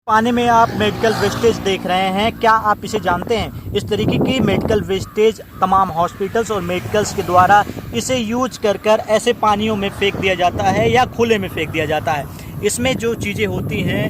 पानी में आप मेडिकल वेस्टेज देख रहे हैं, क्या आप इसे जानते हैं? इस तरीके की मेडिकल वेस्टेज तमाम हॉस्पिटल्स और मेडिकल्स के द्वारा इसे यूज कर ऐसे पानियों में फेंक दिया जाता है या खुले में फेंक दिया जाता है। इसमें जो चीज़ें होती हैं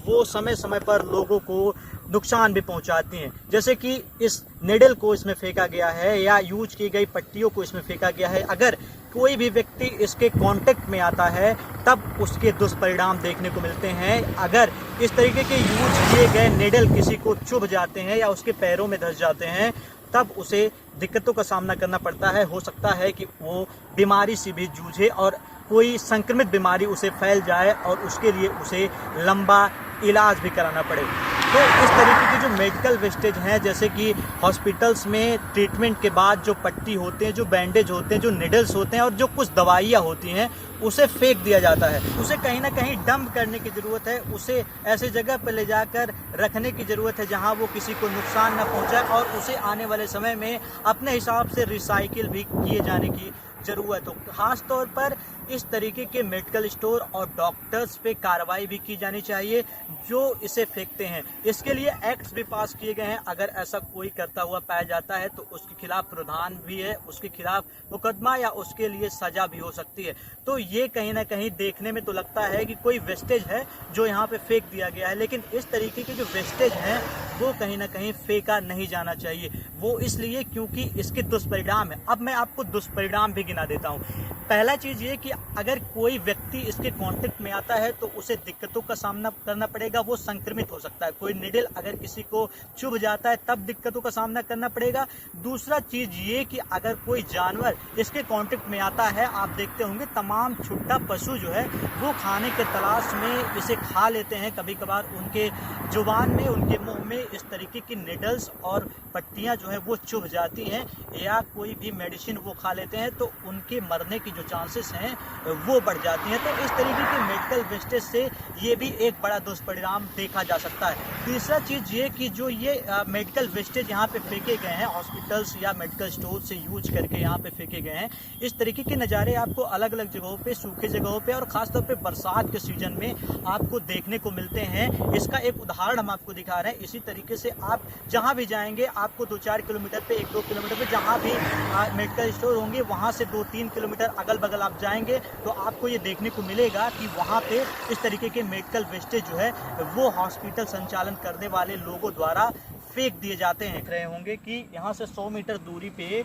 वो समय समय पर लोगों को नुकसान भी पहुंचाती हैं, जैसे कि इस नेडल को इसमें फेंका गया है या यूज की गई पट्टियों को इसमें फेंका गया है। अगर कोई भी व्यक्ति इसके कांटेक्ट में आता है तब उसके दुष्परिणाम देखने को मिलते हैं। अगर इस तरीके के यूज किए गए नेडल किसी को चुभ जाते हैं या उसके पैरों में धंस जाते हैं तब उसे दिक्कतों का सामना करना पड़ता है। हो सकता है कि वो बीमारी से भी जूझे और कोई संक्रमित बीमारी उसे फैल जाए और उसके लिए उसे लंबा इलाज भी कराना पड़े। तो इस तरीके की जो मेडिकल वेस्टेज हैं, जैसे कि हॉस्पिटल्स में ट्रीटमेंट के बाद जो पट्टी होते हैं, जो बैंडेज होते हैं, जो निडल्स होते हैं और जो कुछ दवाइयाँ होती हैं उसे फेंक दिया जाता है। उसे कहीं ना कहीं डंप करने की ज़रूरत है, उसे ऐसे जगह पर ले जाकर रखने की ज़रूरत है जहां वो किसी को नुकसान न पहुंचाए और उसे आने वाले समय में अपने हिसाब से रिसाइकिल भी किए जाने की ज़रूरत हो। खास तौर पर इस तरीके के मेडिकल स्टोर और डॉक्टर्स पे कार्रवाई भी की जानी चाहिए जो इसे फेंकते हैं। इसके लिए एक्ट्स भी पास किए गए हैं। अगर ऐसा कोई करता हुआ पाया जाता है तो उसके खिलाफ प्रावधान भी है, उसके खिलाफ मुकदमा या उसके लिए सजा भी हो सकती है। तो ये कहीं ना कहीं देखने में तो लगता है कि कोई वेस्टेज है जो यहाँ पे फेंक दिया गया है, लेकिन इस तरीके के जो वेस्टेज हैं वो कहीं ना कहीं फेंका नहीं जाना चाहिए। वो इसलिए क्योंकि इसके दुष्परिणाम है। अब मैं आपको दुष्परिणाम भी गिना देता हूँ। पहला चीज ये कि अगर कोई व्यक्ति इसके कांटेक्ट में आता है तो उसे दिक्कतों का सामना करना पड़ेगा, वो संक्रमित हो सकता है। कोई निडल अगर किसी को चुभ जाता है तब दिक्कतों का सामना करना पड़ेगा। दूसरा चीज ये कि अगर कोई जानवर इसके कांटेक्ट में आता है, आप देखते होंगे तमाम छुट्टा पशु जो है वो खाने के तलाश में इसे खा लेते हैं। कभी कभार उनके जुबान में, उनके मुंह में इस तरीके की निडल्स और पट्टियां जो है वो चुभ जाती हैं या कोई भी मेडिसिन वो खा लेते हैं तो उनके मरने की जो चांसेस हैं वो बढ़ जाती हैं। तो इस तरीके के मेडिकल वेस्टेज से ये भी एक बड़ा दुष्परिणाम देखा जा सकता है। तीसरा चीज ये कि जो ये मेडिकल वेस्टेज यहाँ पे फेंके गए हैं हॉस्पिटल्स या मेडिकल स्टोर से यूज करके यहाँ पे फेंके गए हैं, इस तरीके के नज़ारे आपको अलग अलग जगहों पे, सूखे जगहों पे और खासतौर पे बरसात के सीजन में आपको देखने को मिलते हैं। इसका एक उदाहरण हम आपको दिखा रहे हैं। इसी तरीके से आप जहाँ भी जाएंगे आपको 2-4 किलोमीटर पे, 1-2 किलोमीटर पे जहाँ भी मेडिकल स्टोर होंगे वहाँ से 2-3 किलोमीटर अगल बगल आप जाएंगे तो आपको ये देखने को मिलेगा कि वहाँ पे इस तरीके के मेडिकल वेस्टेज जो है वो हॉस्पिटल संचालन करने वाले लोगों द्वारा फेंक दिए जाते हैं। देख रहे होंगे कि यहाँ से 100 मीटर दूरी पे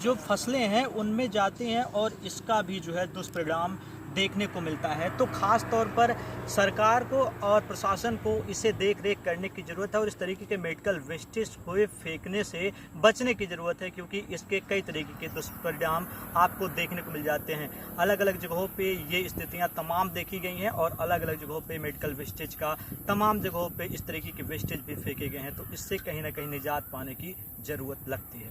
जो फसलें हैं उनमें जाते हैं और इसका भी जो है दुष्परिणाम देखने को मिलता है। तो खास तौर पर सरकार को और प्रशासन को इसे देख रेख करने की ज़रूरत है और इस तरीके के मेडिकल वेस्टेज को फेंकने से बचने की ज़रूरत है, क्योंकि इसके कई तरीके के दुष्परिणाम आपको देखने को मिल जाते हैं। अलग अलग जगहों पे ये स्थितियां तमाम देखी गई हैं और अलग अलग जगहों पे मेडिकल वेस्टेज का तमाम जगहों पे इस तरीके के वेस्टेज भी फेंके गए हैं। तो इससे कहीं ना कहीं निजात पाने की ज़रूरत लगती है।